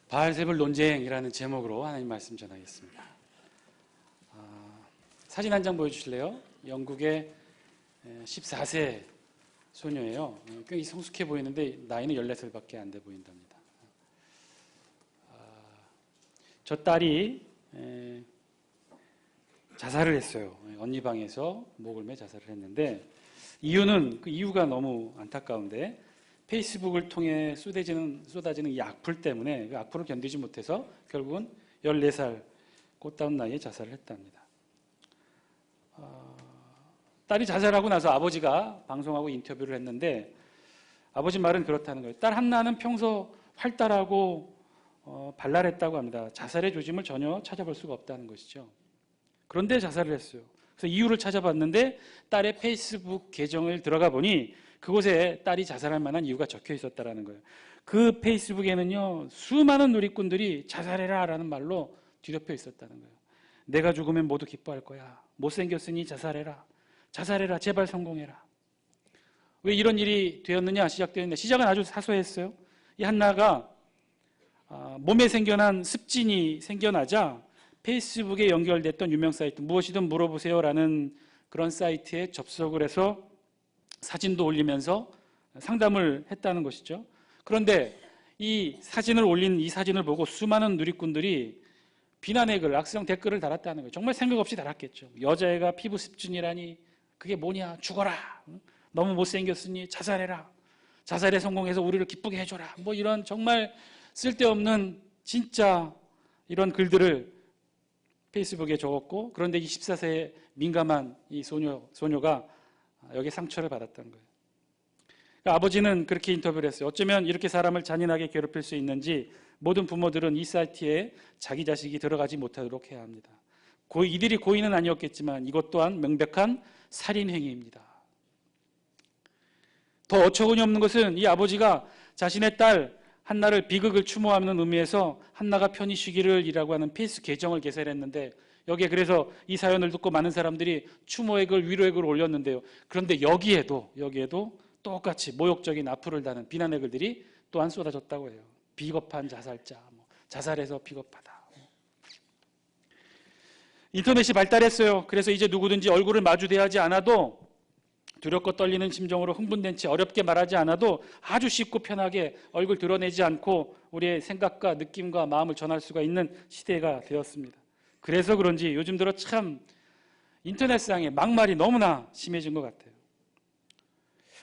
바알세불 논쟁이라는 제목으로 하나님 말씀 전하겠습니다. 사진 한 장 보여주실래요? 영국의 14세 소녀예요. 굉장히 성숙해 보이는데 나이는 14살밖에 안 돼 보인답니다. 저 딸이 자살을 했어요. 언니 방에서 목을 매 자살을 했는데 그 이유가 너무 안타까운데 페이스북을 통해 쏟아지는 이 악플 때문에 그 악플을 견디지 못해서 결국은 14살 꽃다운 나이에 자살을 했답니다. 딸이 자살하고 나서 아버지가 방송하고 인터뷰를 했는데 아버지 말은 그렇다는 거예요. 딸 한나는 평소 활달하고 발랄했다고 합니다. 자살의 조짐을 전혀 찾아볼 수가 없다는 것이죠. 그런데 자살을 했어요. 그래서 이유를 찾아봤는데 딸의 페이스북 계정을 들어가 보니 그곳에 딸이 자살할 만한 이유가 적혀 있었다는 거예요. 그 페이스북에는요, 수많은 누리꾼들이 자살해라 라는 말로 뒤덮여 있었다는 거예요. 내가 죽으면 모두 기뻐할 거야. 못생겼으니 자살해라. 자살해라. 제발 성공해라. 왜 이런 일이 되었느냐 시작되었는데 시작은 아주 사소했어요. 이 한나가 몸에 생겨난 습진이 생겨나자 페이스북에 연결됐던 유명 사이트 무엇이든 물어보세요라는 그런 사이트에 접속을 해서 사진도 올리면서 상담을 했다는 것이죠. 그런데 이 사진을 올린 이 사진을 보고 수많은 누리꾼들이 비난의 글, 악성 댓글을 달았다는 거예요. 정말 생각 없이 달았겠죠. 여자애가 피부 습진이라니 그게 뭐냐, 죽어라. 너무 못생겼으니 자살해라. 자살에 성공해서 우리를 기쁘게 해줘라. 뭐 이런 정말 쓸데없는 진짜 이런 글들을 페이스북에 적었고 그런데 이 14세의 민감한 이 소녀가 여기에 상처를 받았던 거예요. 그러니까 아버지는 그렇게 인터뷰를 했어요. 어쩌면 이렇게 사람을 잔인하게 괴롭힐 수 있는지 모든 부모들은 이 사이트에 자기 자식이 들어가지 못하도록 해야 합니다. 이들이 고의는 아니었겠지만 이것 또한 명백한 살인행위입니다. 더 어처구니 없는 것은 이 아버지가 자신의 딸 한나를 비극을 추모하는 의미에서 한나가 편히 쉬기를이라고 하는 페이스 계정을 개설했는데 여기에 그래서 이 사연을 듣고 많은 사람들이 추모의 글, 위로의 글을 올렸는데요. 그런데 여기에도 똑같이 모욕적인 악플을 다는 비난의 글들이 또한 쏟아졌다고 해요. 비겁한 자살자, 자살해서 비겁하다. 인터넷이 발달했어요. 그래서 이제 누구든지 얼굴을 마주대하지 않아도 두렵고 떨리는 심정으로 흥분된 채 어렵게 말하지 않아도 아주 쉽고 편하게 얼굴 드러내지 않고 우리의 생각과 느낌과 마음을 전할 수가 있는 시대가 되었습니다. 그래서 그런지 요즘 들어 참 인터넷상의 막말이 너무나 심해진 것 같아요.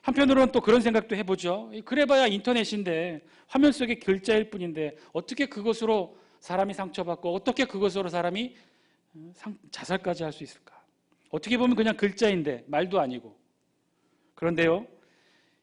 한편으로는 또 그런 생각도 해보죠. 그래봐야 인터넷인데 화면 속의 글자일 뿐인데 어떻게 그것으로 사람이 상처받고 어떻게 그것으로 사람이 자살까지 할 수 있을까? 어떻게 보면 그냥 글자인데 말도 아니고. 그런데요,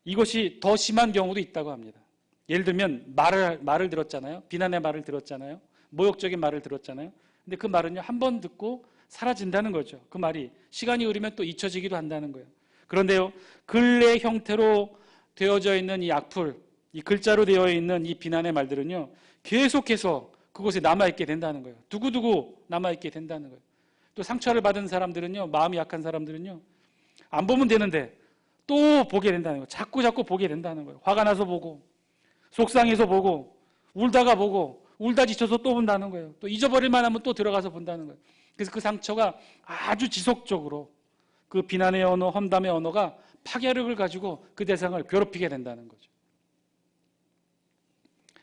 이것이 더 심한 경우도 있다고 합니다. 예를 들면 말을 들었잖아요. 비난의 말을 들었잖아요. 모욕적인 말을 들었잖아요. 근데 그 말은요, 한 번 듣고 사라진다는 거죠. 그 말이 시간이 흐르면 또 잊혀지기도 한다는 거예요. 그런데요, 글의 형태로 되어져 있는 이 악플, 이 글자로 되어 있는 이 비난의 말들은요, 계속해서 그곳에 남아있게 된다는 거예요. 두고두고 남아있게 된다는 거예요. 또 상처를 받은 사람들은요, 마음이 약한 사람들은요, 안 보면 되는데 또 보게 된다는 거예요. 자꾸 보게 된다는 거예요. 화가 나서 보고, 속상해서 보고, 울다가 보고, 울다 지쳐서 또 본다는 거예요. 또 잊어버릴 만하면 또 들어가서 본다는 거예요. 그래서 그 상처가 아주 지속적으로 그 비난의 언어, 험담의 언어가 파괴력을 가지고 그 대상을 괴롭히게 된다는 거죠.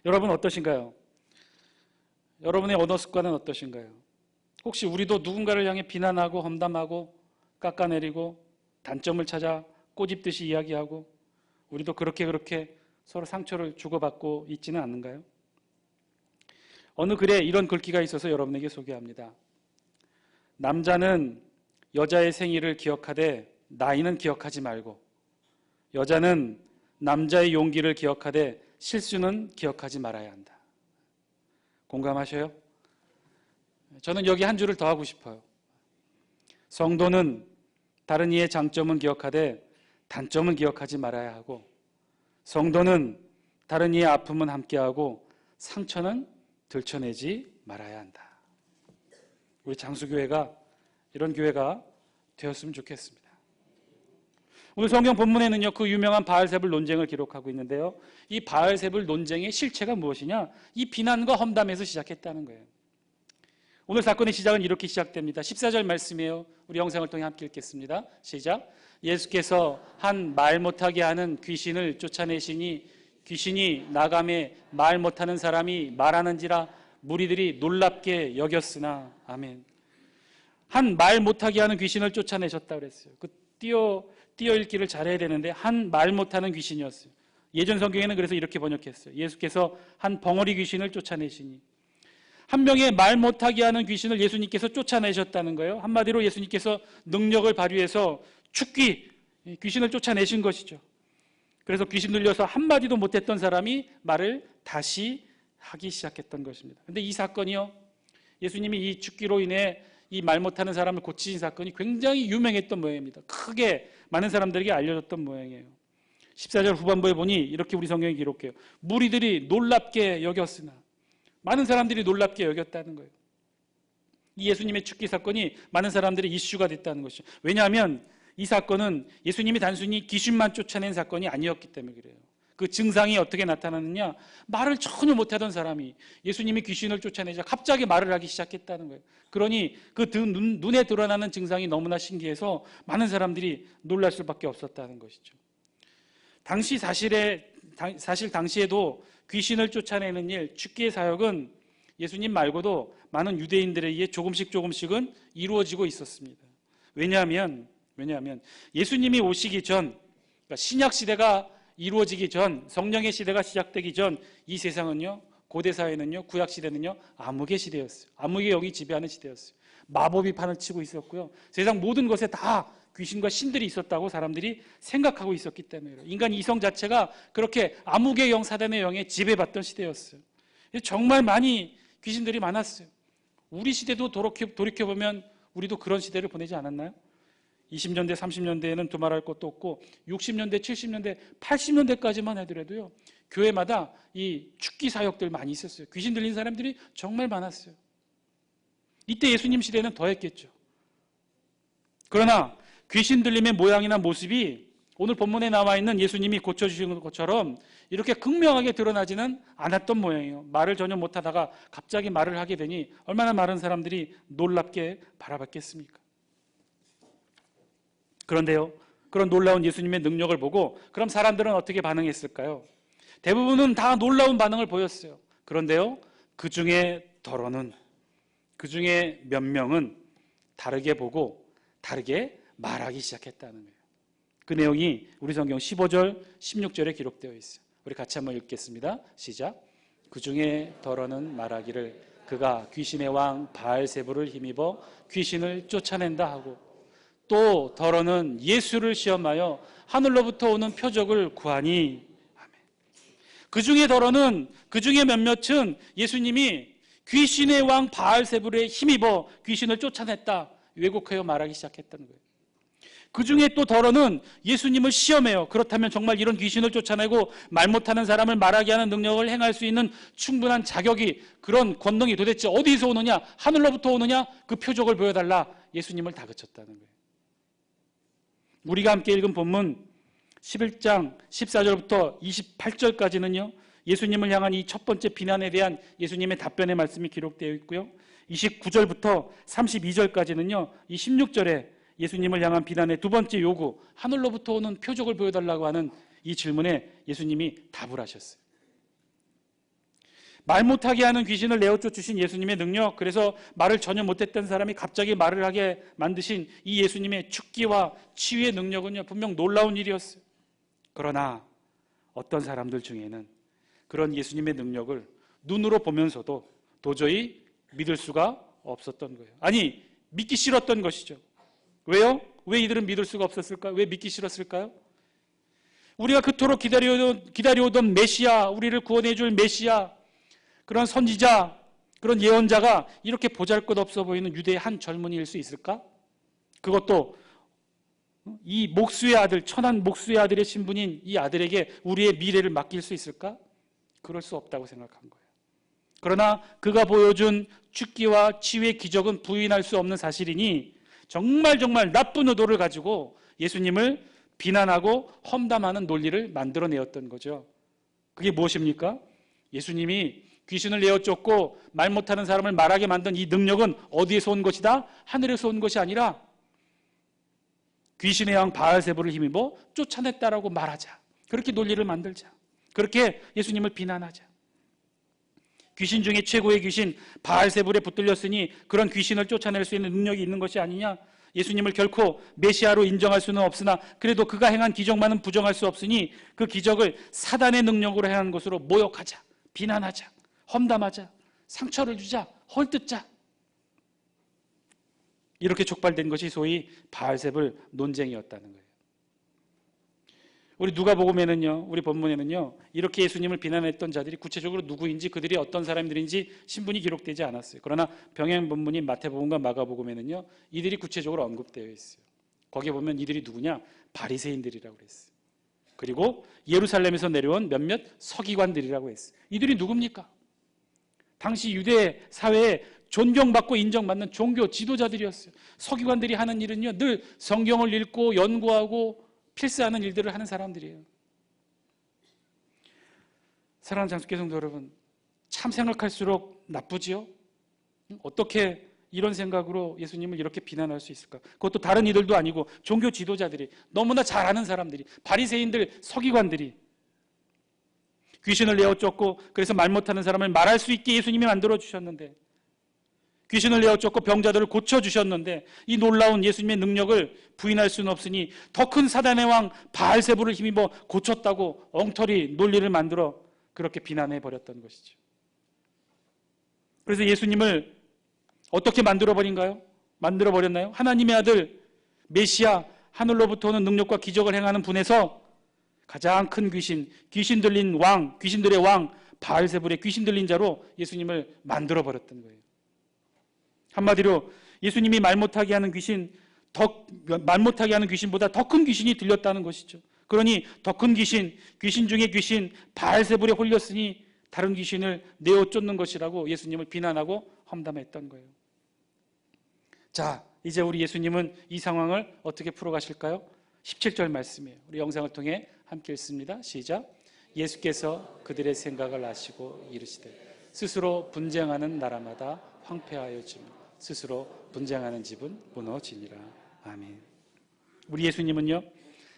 여러분 어떠신가요? 여러분의 언어 습관은 어떠신가요? 혹시 우리도 누군가를 향해 비난하고 험담하고 깎아내리고 단점을 찾아 꼬집듯이 이야기하고 우리도 그렇게 서로 상처를 주고받고 있지는 않는가요? 어느 글에 이런 글귀가 있어서 여러분에게 소개합니다. 남자는 여자의 생일을 기억하되 나이는 기억하지 말고 여자는 남자의 용기를 기억하되 실수는 기억하지 말아야 한다. 공감하셔요? 저는 여기 한 줄을 더 하고 싶어요. 성도는 다른 이의 장점은 기억하되 단점은 기억하지 말아야 하고 성도는 다른 이의 아픔은 함께하고 상처는 들춰내지 말아야 한다. 우리 장수교회가 이런 교회가 되었으면 좋겠습니다. 오늘 성경 본문에는요, 그 유명한 바알세불 논쟁을 기록하고 있는데요. 이 바알세불 논쟁의 실체가 무엇이냐? 이 비난과 험담에서 시작했다는 거예요. 오늘 사건의 시작은 이렇게 시작됩니다. 14절 말씀이에요. 우리 영상을 통해 함께 읽겠습니다. 시작. 예수께서 한 말 못하게 하는 귀신을 쫓아내시니 귀신이 나감에 말 못하는 사람이 말하는지라 무리들이 놀랍게 여겼으나. 아멘. 한 말 못하게 하는 귀신을 쫓아내셨다 그랬어요. 그 띄어 읽기를 잘해야 되는데 한 말 못하는 귀신이었어요. 예전 성경에는 그래서 이렇게 번역했어요. 예수께서 한 벙어리 귀신을 쫓아내시니. 한 명의 말 못하게 하는 귀신을 예수님께서 쫓아내셨다는 거예요. 한마디로 예수님께서 능력을 발휘해서 축귀, 귀신을 쫓아내신 것이죠. 그래서 귀신 들려서 한마디도 못했던 사람이 말을 다시 하기 시작했던 것입니다. 그런데 이 사건이요, 예수님이 이 축귀로 인해 이 말 못하는 사람을 고치신 사건이 굉장히 유명했던 모양입니다. 크게 많은 사람들에게 알려졌던 모양이에요. 14절 후반부에 보니 이렇게 우리 성경이 기록해요. 무리들이 놀랍게 여겼으나. 많은 사람들이 놀랍게 여겼다는 거예요. 이 예수님의 축기 사건이 많은 사람들의 이슈가 됐다는 것이죠. 왜냐하면 이 사건은 예수님이 단순히 귀신만 쫓아낸 사건이 아니었기 때문에 그래요. 그 증상이 어떻게 나타났느냐? 말을 전혀 못하던 사람이 예수님이 귀신을 쫓아내자 갑자기 말을 하기 시작했다는 거예요. 그러니 그 눈에 드러나는 증상이 너무나 신기해서 많은 사람들이 놀랄 수밖에 없었다는 것이죠. 사실 당시에도 귀신을 쫓아내는 일, 축기의 사역은 예수님 말고도 많은 유대인들에 의해 조금씩은 이루어지고 있었습니다. 왜냐하면 예수님이 오시기 전, 그러니까 신약 시대가 이루어지기 전, 성령의 시대가 시작되기 전 이 세상은요, 고대 사회는요, 구약 시대는요, 암흑의 시대였어요. 암흑의 영이 지배하는 시대였어요. 마법이 판을 치고 있었고요. 세상 모든 것에 다 귀신과 신들이 있었다고 사람들이 생각하고 있었기 때문에 인간 이성 자체가 그렇게 암흑의 영, 사단의 영에 지배받던 시대였어요. 정말 많이 귀신들이 많았어요. 우리 시대도 돌이켜보면 우리도 그런 시대를 보내지 않았나요? 20년대, 30년대에는 두말할 것도 없고 60년대, 70년대, 80년대까지만 하더라도요, 교회마다 이 축기 사역들 많이 있었어요. 귀신 들린 사람들이 정말 많았어요. 이때 예수님 시대는 더했겠죠. 그러나 귀신 들림의 모양이나 모습이 오늘 본문에 나와 있는 예수님이 고쳐주신 것처럼 이렇게 극명하게 드러나지는 않았던 모양이에요. 말을 전혀 못하다가 갑자기 말을 하게 되니 얼마나 많은 사람들이 놀랍게 바라봤겠습니까? 그런데요, 그런 놀라운 예수님의 능력을 보고 그럼 사람들은 어떻게 반응했을까요? 대부분은 다 놀라운 반응을 보였어요. 그런데요, 그 중에 몇 명은 다르게 보고 다르게 말하기 시작했다는 거예요. 그 내용이 우리 성경 15절, 16절에 기록되어 있어요. 우리 같이 한번 읽겠습니다. 시작. 그 중에 더러는 말하기를 그가 귀신의 왕 바알세불을 힘입어 귀신을 쫓아낸다 하고, 또 더러는 예수를 시험하여 하늘로부터 오는 표적을 구하니. 아멘. 그 중에 몇몇은 예수님이 귀신의 왕 바알세불에 힘입어 귀신을 쫓아냈다 왜곡하여 말하기 시작했다는 거예요. 그 중에 또 더러는 예수님을 시험해요. 그렇다면 정말 이런 귀신을 쫓아내고 말 못하는 사람을 말하게 하는 능력을 행할 수 있는 충분한 자격이, 그런 권능이 도대체 어디서 오느냐, 하늘로부터 오느냐, 그 표적을 보여달라, 예수님을 다그쳤다는 거예요. 우리가 함께 읽은 본문 11장 14절부터 28절까지는요, 예수님을 향한 이 첫 번째 비난에 대한 예수님의 답변의 말씀이 기록되어 있고요, 29절부터 32절까지는요, 이 16절에 예수님을 향한 비난의 두 번째 요구, 하늘로부터 오는 표적을 보여달라고 하는 이 질문에 예수님이 답을 하셨어요. 말 못하게 하는 귀신을 내어 쫓으신 예수님의 능력, 그래서 말을 전혀 못했던 사람이 갑자기 말을 하게 만드신 이 예수님의 축기와 치유의 능력은요, 분명 놀라운 일이었어요. 그러나 어떤 사람들 중에는 그런 예수님의 능력을 눈으로 보면서도 도저히 믿을 수가 없었던 거예요. 아니, 믿기 싫었던 것이죠. 왜요? 왜 이들은 믿을 수가 없었을까요? 왜 믿기 싫었을까요? 우리가 그토록 기다려오던 메시아, 우리를 구원해 줄 메시아, 그런 선지자, 그런 예언자가 이렇게 보잘것없어 보이는 유대의 한 젊은이일 수 있을까? 그것도 이 목수의 아들, 천한 목수의 아들의 신분인 이 아들에게 우리의 미래를 맡길 수 있을까? 그럴 수 없다고 생각한 거예요. 그러나 그가 보여준 축기와 치유의 기적은 부인할 수 없는 사실이니 정말 나쁜 의도를 가지고 예수님을 비난하고 험담하는 논리를 만들어내었던 거죠. 그게 무엇입니까? 예수님이 귀신을 내어 쫓고 말 못하는 사람을 말하게 만든 이 능력은 어디에서 온 것이다? 하늘에서 온 것이 아니라 귀신의 왕 바알세불을 힘입어 쫓아냈다라고 말하자. 그렇게 논리를 만들자. 그렇게 예수님을 비난하자. 귀신 중에 최고의 귀신 바알세불에 붙들렸으니 그런 귀신을 쫓아낼 수 있는 능력이 있는 것이 아니냐. 예수님을 결코 메시아로 인정할 수는 없으나 그래도 그가 행한 기적만은 부정할 수 없으니 그 기적을 사단의 능력으로 행한 것으로 모욕하자. 비난하자. 험담하자. 상처를 주자. 헐뜯자. 이렇게 촉발된 것이 소위 바알세불 논쟁이었다는 거예요. 우리 누가복음에는요, 우리 본문에는요, 이렇게 예수님을 비난했던 자들이 구체적으로 누구인지 그들이 어떤 사람들인지 신분이 기록되지 않았어요. 그러나 병행 본문인 마태복음과 마가복음에는요, 이들이 구체적으로 언급되어 있어요. 거기에 보면 이들이 누구냐? 바리새인들이라고 그랬어요. 그리고 예루살렘에서 내려온 몇몇 서기관들이라고 했어요. 이들이 누굽니까? 당시 유대 사회에 존경받고 인정받는 종교 지도자들이었어요. 서기관들이 하는 일은요, 늘 성경을 읽고 연구하고 필사하는 일들을 하는 사람들이에요. 사랑하는 장수교 성도 여러분, 참 생각할수록 나쁘지요? 어떻게 이런 생각으로 예수님을 이렇게 비난할 수 있을까? 그것도 다른 이들도 아니고 종교 지도자들이, 너무나 잘 아는 사람들이, 바리새인들, 서기관들이 귀신을 내어 쫓고 그래서 말 못하는 사람을 말할 수 있게 예수님이 만들어 주셨는데, 귀신을 내어 쫓고 병자들을 고쳐주셨는데 이 놀라운 예수님의 능력을 부인할 수는 없으니 더 큰 사단의 왕 바알세불을 힘입어 고쳤다고 엉터리 논리를 만들어 그렇게 비난해 버렸던 것이죠. 그래서 예수님을 어떻게 만들어 버렸나요? 하나님의 아들 메시아, 하늘로부터 오는 능력과 기적을 행하는 분에서 가장 큰 귀신 들린 왕, 귀신들의 왕 바알세불의 귀신 들린 자로 예수님을 만들어 버렸던 거예요. 한마디로 예수님이 말 못하게 하는 귀신보다 더 큰 귀신이 들렸다는 것이죠. 그러니 더 큰 귀신 중의 귀신 바알세불에 홀렸으니 다른 귀신을 내어 쫓는 것이라고 예수님을 비난하고 험담했던 거예요. 자, 이제 우리 예수님은 이 상황을 어떻게 풀어가실까요? 17절 말씀이에요. 우리 영상을 통해 함께 읽습니다. 시작. 예수께서 그들의 생각을 아시고 이르시되 스스로 분쟁하는 나라마다 황폐하여지며 스스로 분쟁하는 집은 무너지니라. 아멘. 우리 예수님은요,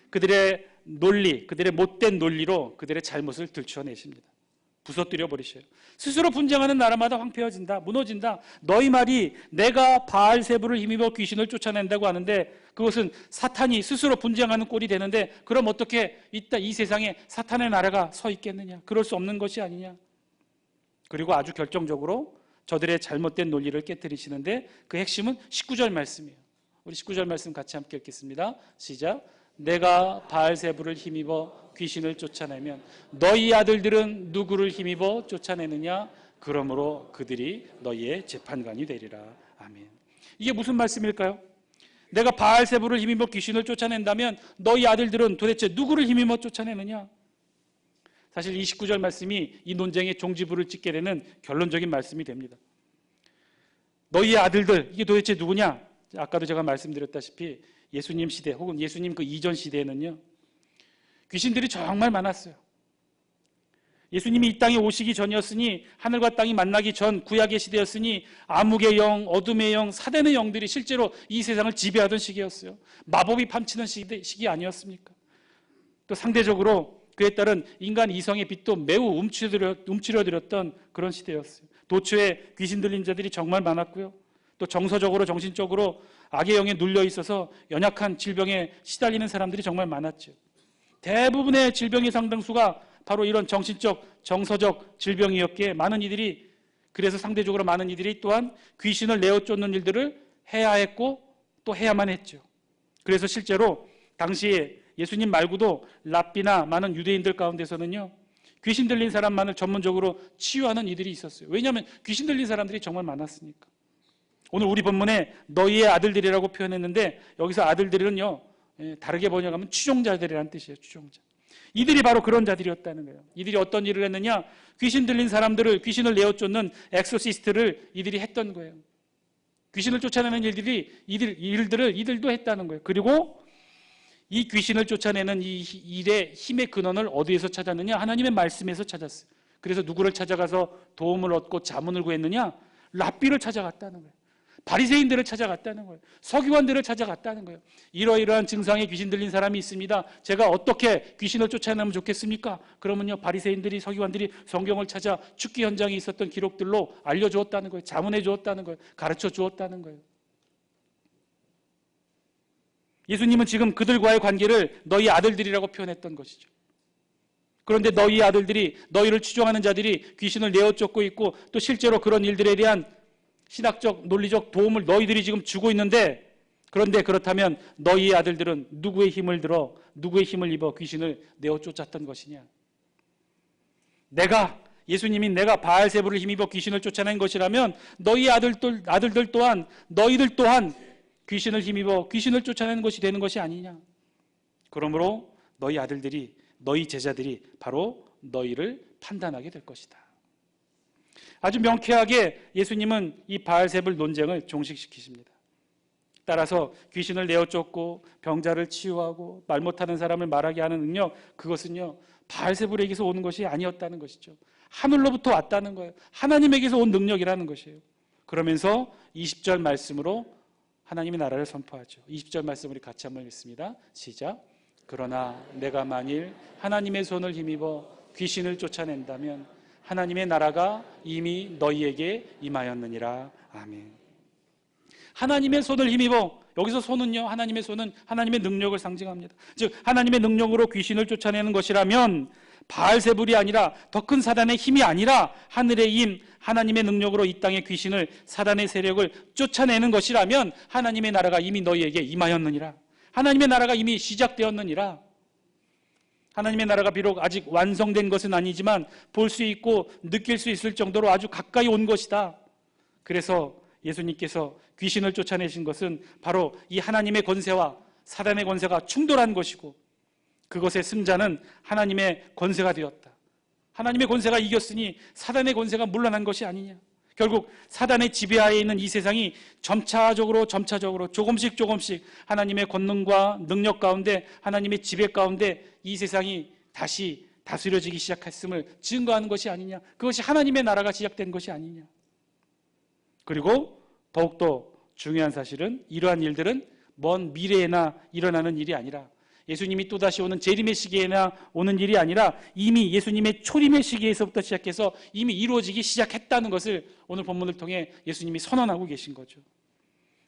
그들의 논리, 그들의 못된 논리로 그들의 잘못을 들춰내십니다. 부서뜨려 버리셔요. 스스로 분쟁하는 나라마다 황폐해진다, 무너진다. 너희 말이 내가 바알세불을 힘입어 귀신을 쫓아낸다고 하는데 그것은 사탄이 스스로 분쟁하는 꼴이 되는데 그럼 어떻게 이 세상에 사탄의 나라가 서 있겠느냐? 그럴 수 없는 것이 아니냐? 그리고 아주 결정적으로 저들의 잘못된 논리를 깨뜨리시는데 그 핵심은 19절 말씀이에요. 우리 19절 말씀 같이 함께 읽겠습니다. 시작. 내가 바알세불을 힘입어 귀신을 쫓아내면 너희 아들들은 누구를 힘입어 쫓아내느냐? 그러므로 그들이 너희의 재판관이 되리라. 아멘. 이게 무슨 말씀일까요? 내가 바알세불을 힘입어 귀신을 쫓아낸다면 너희 아들들은 도대체 누구를 힘입어 쫓아내느냐? 사실 이 19절 말씀이 이 논쟁의 종지부를 찍게 되는 결론적인 말씀이 됩니다. 너희의 아들들, 이게 도대체 누구냐? 아까도 제가 말씀드렸다시피 예수님 시대 혹은 예수님 그 이전 시대에는요, 귀신들이 정말 많았어요. 예수님이 이 땅에 오시기 전이었으니, 하늘과 땅이 만나기 전 구약의 시대였으니 암흑의 영, 어둠의 영, 사단의 영들이 실제로 이 세상을 지배하던 시기였어요. 마법이 판치는 시기 아니었습니까? 또 상대적으로 그에 따른 인간 이성의 빛도 매우 움츠려들었던 그런 시대였어요. 도처에 귀신 들린 자들이 정말 많았고요. 또 정서적으로 정신적으로 악의 영에 눌려 있어서 연약한 질병에 시달리는 사람들이 정말 많았죠. 대부분의 질병의 상당수가 바로 이런 정신적, 정서적 질병이었기에 그래서 상대적으로 많은 이들이 또한 귀신을 내어 쫓는 일들을 해야 했고 또 해야만 했죠. 그래서 실제로 당시에 예수님 말고도 랍비나 많은 유대인들 가운데서는요, 귀신 들린 사람만을 전문적으로 치유하는 이들이 있었어요. 왜냐하면 귀신 들린 사람들이 정말 많았으니까. 오늘 우리 본문에 너희의 아들들이라고 표현했는데 여기서 아들들은요, 다르게 번역하면 추종자들이라는 뜻이에요. 추종자. 이들이 바로 그런 자들이었다는 거예요. 이들이 어떤 일을 했느냐? 귀신 들린 사람들을, 귀신을 내어 쫓는 엑소시스트를 이들이 했던 거예요. 귀신을 쫓아내는 일들을 이들도 했다는 거예요. 그리고 이 귀신을 쫓아내는 이 일의 힘의 근원을 어디에서 찾았느냐? 하나님의 말씀에서 찾았어요. 그래서 누구를 찾아가서 도움을 얻고 자문을 구했느냐? 랍비를 찾아갔다는 거예요. 바리새인들을 찾아갔다는 거예요. 서기관들을 찾아갔다는 거예요. 이러이러한 증상에 귀신 들린 사람이 있습니다. 제가 어떻게 귀신을 쫓아내면 좋겠습니까? 그러면요, 바리새인들이, 서기관들이 성경을 찾아 축기 현장에 있었던 기록들로 알려주었다는 거예요. 자문해 주었다는 거예요. 가르쳐 주었다는 거예요. 예수님은 지금 그들과의 관계를 너희 아들들이라고 표현했던 것이죠. 그런데 너희 아들들이, 너희를 추종하는 자들이 귀신을 내어 쫓고 있고 또 실제로 그런 일들에 대한 신학적, 논리적 도움을 너희들이 지금 주고 있는데, 그런데 그렇다면 너희의 아들들은 누구의 힘을 들어, 누구의 힘을 입어 귀신을 내어 쫓았던 것이냐? 예수님이 내가 바알세불을 힘입어 귀신을 쫓아낸 것이라면 너희 아들들 또한, 너희들 또한 귀신을 힘입어 귀신을 쫓아내는 것이 되는 것이 아니냐? 그러므로 너희 아들들이, 너희 제자들이 바로 너희를 판단하게 될 것이다. 아주 명쾌하게 예수님은 이 바알세불 논쟁을 종식시키십니다. 따라서 귀신을 내어 쫓고 병자를 치유하고 말 못하는 사람을 말하게 하는 능력, 그것은요, 바알세불에게서 오는 것이 아니었다는 것이죠. 하늘로부터 왔다는 거예요. 하나님에게서 온 능력이라는 것이에요. 그러면서 20절 말씀으로 하나님의 나라를 선포하죠. 20절 말씀 우리 같이 한번 읽습니다. 시작. 그러나 내가 만일 하나님의 손을 힘입어 귀신을 쫓아낸다면 하나님의 나라가 이미 너희에게 임하였느니라. 아멘. 하나님의 손을 힘입어, 여기서 손은요, 하나님의 손은 하나님의 능력을 상징합니다. 즉 하나님의 능력으로 귀신을 쫓아내는 것이라면 바알세불이 아니라, 더 큰 사단의 힘이 아니라 하늘의 힘, 하나님의 능력으로 이 땅의 귀신을, 사단의 세력을 쫓아내는 것이라면 하나님의 나라가 이미 너희에게 임하였느니라. 하나님의 나라가 이미 시작되었느니라. 하나님의 나라가 비록 아직 완성된 것은 아니지만 볼 수 있고 느낄 수 있을 정도로 아주 가까이 온 것이다. 그래서 예수님께서 귀신을 쫓아내신 것은 바로 이 하나님의 권세와 사단의 권세가 충돌한 것이고, 그것의 승자는 하나님의 권세가 되었다. 하나님의 권세가 이겼으니 사단의 권세가 물러난 것이 아니냐. 결국 사단의 지배하에 있는 이 세상이 점차적으로 조금씩 하나님의 권능과 능력 가운데, 하나님의 지배 가운데 이 세상이 다시 다스려지기 시작했음을 증거하는 것이 아니냐. 그것이 하나님의 나라가 시작된 것이 아니냐. 그리고 더욱더 중요한 사실은 이러한 일들은 먼 미래에나 일어나는 일이 아니라, 예수님이 또다시 오는 재림의 시기에나 오는 일이 아니라 이미 예수님의 초림의 시기에서부터 시작해서 이미 이루어지기 시작했다는 것을 오늘 본문을 통해 예수님이 선언하고 계신 거죠.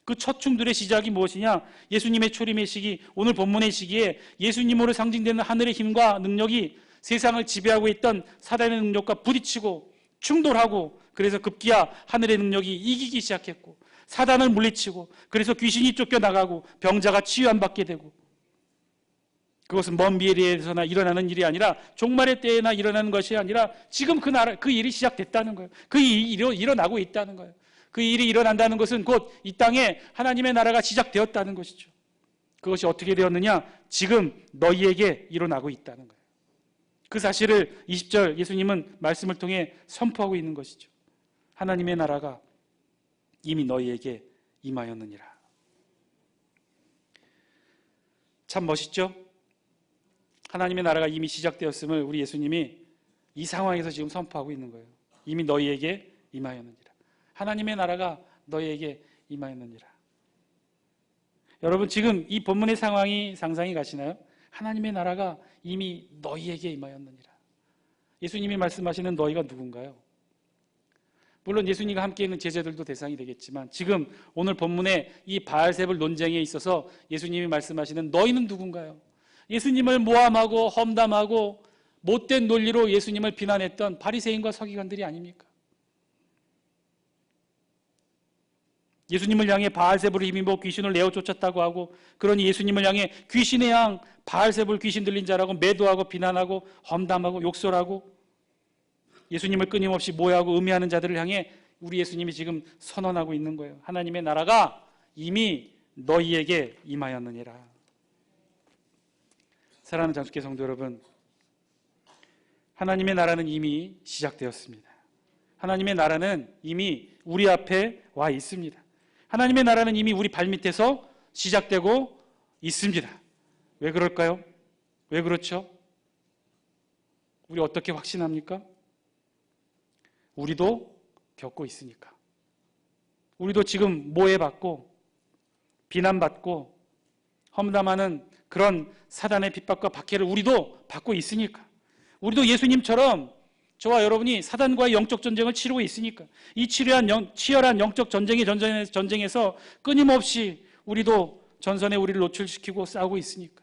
그 첫 충돌의 시작이 무엇이냐? 예수님의 초림의 시기, 오늘 본문의 시기에 예수님으로 상징되는 하늘의 힘과 능력이 세상을 지배하고 있던 사단의 능력과 부딪히고 충돌하고, 그래서 급기야 하늘의 능력이 이기기 시작했고, 사단을 물리치고, 그래서 귀신이 쫓겨나가고 병자가 치유 안 받게 되고, 그것은 먼 미래에서나 일어나는 일이 아니라, 종말의 때에나 일어나는 것이 아니라 지금 그 일이 시작됐다는 거예요. 그 일이 일어나고 있다는 거예요. 그 일이 일어난다는 것은 곧 이 땅에 하나님의 나라가 시작되었다는 것이죠. 그것이 어떻게 되었느냐? 지금 너희에게 일어나고 있다는 거예요. 그 사실을 20절 예수님은 말씀을 통해 선포하고 있는 것이죠. 하나님의 나라가 이미 너희에게 임하였느니라. 참 멋있죠? 하나님의 나라가 이미 시작되었음을 우리 예수님이 이 상황에서 지금 선포하고 있는 거예요. 이미 너희에게 임하였느니라. 하나님의 나라가 너희에게 임하였느니라. 여러분, 지금 이 본문의 상상이 가시나요? 하나님의 나라가 이미 너희에게 임하였느니라. 예수님이 말씀하시는 너희가 누군가요? 물론 예수님과 함께 있는 제자들도 대상이 되겠지만, 지금 오늘 본문의 이 바알세불 논쟁에 있어서 예수님이 말씀하시는 너희는 누군가요? 예수님을 모함하고 험담하고 못된 논리로 예수님을 비난했던 바리새인과 서기관들이 아닙니까? 예수님을 향해 바알세불을 힘입어 귀신을 내어 쫓았다고 하고, 그러니 예수님을 향해 귀신의 양, 바알세불 귀신 들린 자라고 매도하고 비난하고 험담하고 욕설하고 예수님을 끊임없이 모욕하고 음해하는 자들을 향해 우리 예수님이 지금 선언하고 있는 거예요. 하나님의 나라가 이미 너희에게 임하였느니라. 사랑하는 장수교 성도 여러분, 하나님의 나라는 이미 시작되었습니다. 하나님의 나라는 이미 우리 앞에 와 있습니다. 하나님의 나라는 이미 우리 발밑에서 시작되고 있습니다. 왜 그럴까요? 왜 그렇죠? 우리 어떻게 확신합니까? 우리도 겪고 있으니까. 우리도 지금 모해받고 비난받고 험담하는 그런 사단의 핍박과 박해를 우리도 받고 있으니까. 우리도 예수님처럼 저와 여러분이 사단과의 영적 전쟁을 치르고 있으니까. 이 치열한 영적 전쟁에서 끊임없이 우리도 전선에 우리를 노출시키고 싸우고 있으니까.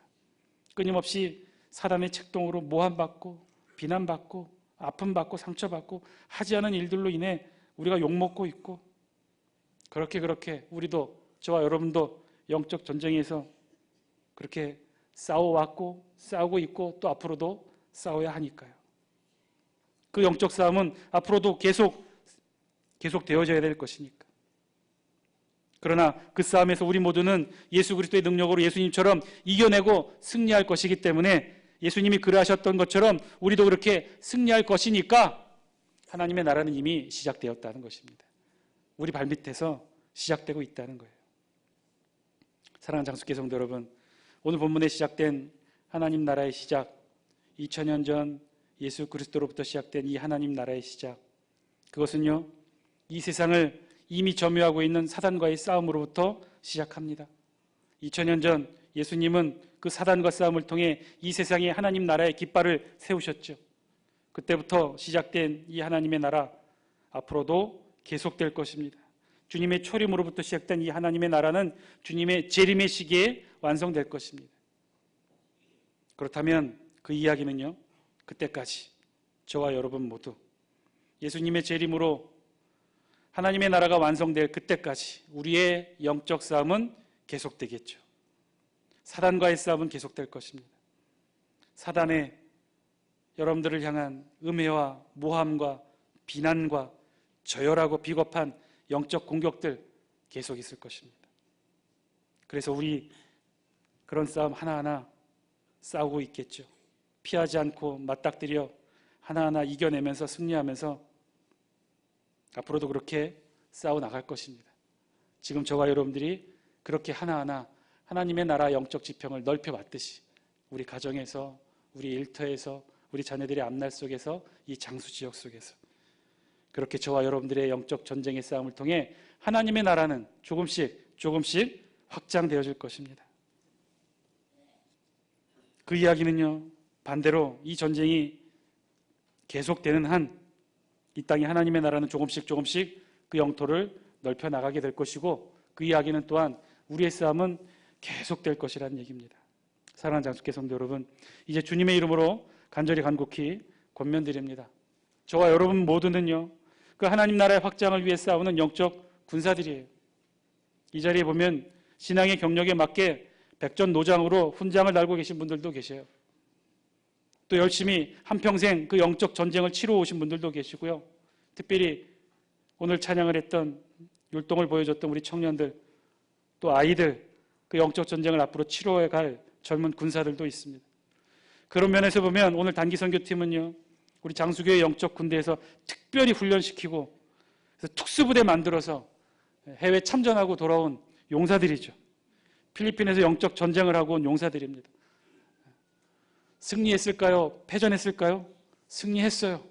끊임없이 사단의 책동으로 모함받고 비난받고 아픔받고 상처받고 하지 않은 일들로 인해 우리가 욕먹고 있고, 그렇게 우리도, 저와 여러분도 영적 전쟁에서 그렇게 싸워왔고 싸우고 있고 또 앞으로도 싸워야 하니까요. 그 영적 싸움은 앞으로도 계속 되어져야 될 것이니까. 그러나 그 싸움에서 우리 모두는 예수 그리스도의 능력으로 예수님처럼 이겨내고 승리할 것이기 때문에, 예수님이 그러하셨던 것처럼 우리도 그렇게 승리할 것이니까 하나님의 나라는 이미 시작되었다는 것입니다. 우리 발밑에서 시작되고 있다는 거예요. 사랑하는 장수교 성도 여러분, 오늘 본문에 시작된 하나님 나라의 시작, 2000년 전 예수 그리스도로부터 시작된 이 하나님 나라의 시작, 그것은요, 이 세상을 이미 점유하고 있는 사단과의 싸움으로부터 시작합니다. 2000년 전 예수님은 그 사단과 싸움을 통해 이 세상에 하나님 나라의 깃발을 세우셨죠. 그때부터 시작된 이 하나님의 나라, 앞으로도 계속될 것입니다. 주님의 초림으로부터 시작된 이 하나님의 나라는 주님의 재림의 시기에 완성될 것입니다. 그렇다면 그 이야기는요, 그때까지 저와 여러분 모두 예수님의 재림으로 하나님의 나라가 완성될 그때까지 우리의 영적 싸움은 계속되겠죠. 사단과의 싸움은 계속될 것입니다. 사단의 여러분들을 향한 음해와 모함과 비난과 저열하고 비겁한 영적 공격들 계속 있을 것입니다. 그래서 우리 그런 싸움 하나하나 싸우고 있겠죠. 피하지 않고 맞닥뜨려 하나하나 이겨내면서 승리하면서 앞으로도 그렇게 싸워 나갈 것입니다. 지금 저와 여러분들이 그렇게 하나하나 하나님의 나라 영적 지평을 넓혀왔듯이 우리 가정에서, 우리 일터에서, 우리 자녀들의 앞날 속에서, 이 장수 지역 속에서 그렇게 저와 여러분들의 영적 전쟁의 싸움을 통해 하나님의 나라는 조금씩 확장되어질 것입니다. 그 이야기는요, 반대로 이 전쟁이 계속되는 한 이 땅에 하나님의 나라는 조금씩 그 영토를 넓혀 나가게 될 것이고, 그 이야기는 또한 우리의 싸움은 계속될 것이라는 얘기입니다. 사랑하는 장수교 성도 여러분, 이제 주님의 이름으로 간절히 간곡히 권면드립니다. 저와 여러분 모두는요, 그 하나님 나라의 확장을 위해 싸우는 영적 군사들이에요. 이 자리에 보면 신앙의 경력에 맞게 백전노장으로 훈장을 달고 계신 분들도 계세요. 또 열심히 한평생 그 영적 전쟁을 치러 오신 분들도 계시고요. 특별히 오늘 찬양을 했던, 율동을 보여줬던 우리 청년들, 또 아이들, 그 영적 전쟁을 앞으로 치러해 갈 젊은 군사들도 있습니다. 그런 면에서 보면 오늘 단기 선교팀은요, 우리 장수교회 영적 군대에서 특별히 훈련시키고, 그래서 특수부대 만들어서 해외 참전하고 돌아온 용사들이죠. 필리핀에서 영적 전쟁을 하고 온 용사들입니다. 승리했을까요? 패전했을까요? 승리했어요.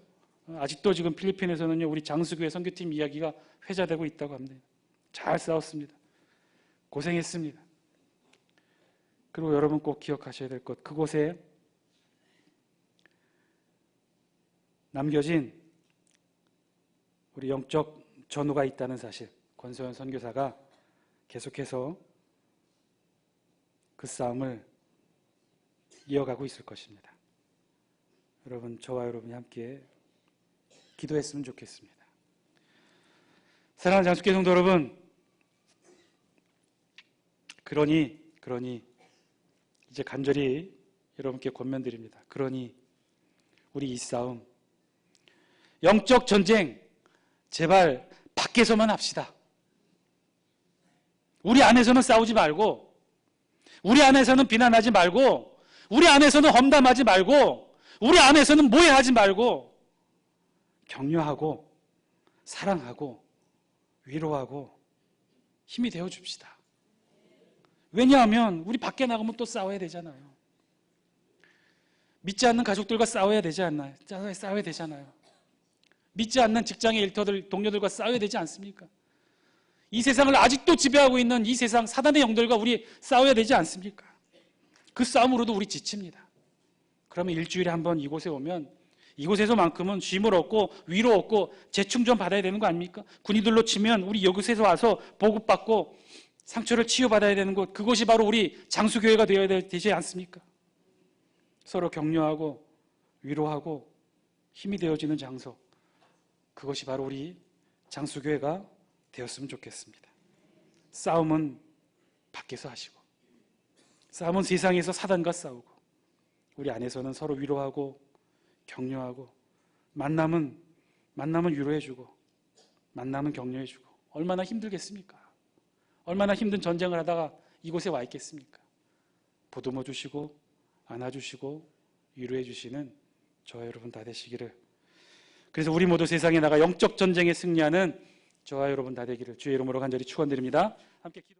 아직도 지금 필리핀에서는요, 우리 장수교회 선교팀 이야기가 회자되고 있다고 합니다. 잘 싸웠습니다. 고생했습니다. 그리고 여러분 꼭 기억하셔야 될 것, 그곳에 남겨진 우리 영적 전우가 있다는 사실, 권소연 선교사가 계속해서 그 싸움을 이어가고 있을 것입니다. 여러분, 저와 여러분이 함께 기도했으면 좋겠습니다. 사랑하는 장수교 성도 여러분, 그러니 이제 간절히 여러분께 권면드립니다. 그러니 우리 이 싸움, 영적 전쟁, 제발 밖에서만 합시다. 우리 안에서는 싸우지 말고, 우리 안에서는 비난하지 말고, 우리 안에서는 험담하지 말고, 우리 안에서는 모해하지 말고, 격려하고 사랑하고 위로하고 힘이 되어 줍시다. 왜냐하면 우리 밖에 나가면 또 싸워야 되잖아요. 믿지 않는 가족들과 싸워야 되지 않나요? 싸워야 되잖아요. 믿지 않는 직장의 일터들, 동료들과 싸워야 되지 않습니까? 이 세상을 아직도 지배하고 있는 이 세상 사단의 영들과 우리 싸워야 되지 않습니까? 그 싸움으로도 우리 지칩니다. 그러면 일주일에 한 번 이곳에 오면 이곳에서만큼은 쉼을 얻고 위로 얻고 재충전 받아야 되는 거 아닙니까? 군인들로 치면 우리 이곳에서 와서 보급받고 상처를 치유받아야 되는 곳, 그것이 바로 우리 장수교회가 되어야 되지 않습니까? 서로 격려하고 위로하고 힘이 되어지는 장소, 그것이 바로 우리 장수교회가 되었으면 좋겠습니다. 싸움은 밖에서 하시고, 싸움은 세상에서 사단과 싸우고, 우리 안에서는 서로 위로하고 격려하고, 만남은 위로해주고, 만남은 격려해주고, 얼마나 힘들겠습니까? 얼마나 힘든 전쟁을 하다가 이곳에 와 있겠습니까? 보듬어 주시고 안아주시고 위로해 주시는 저와 여러분 다 되시기를, 그래서 우리 모두 세상에 나가 영적 전쟁에 승리하는 저와 여러분 다 되기를 주의 이름으로 간절히 축원드립니다. 함께 기도.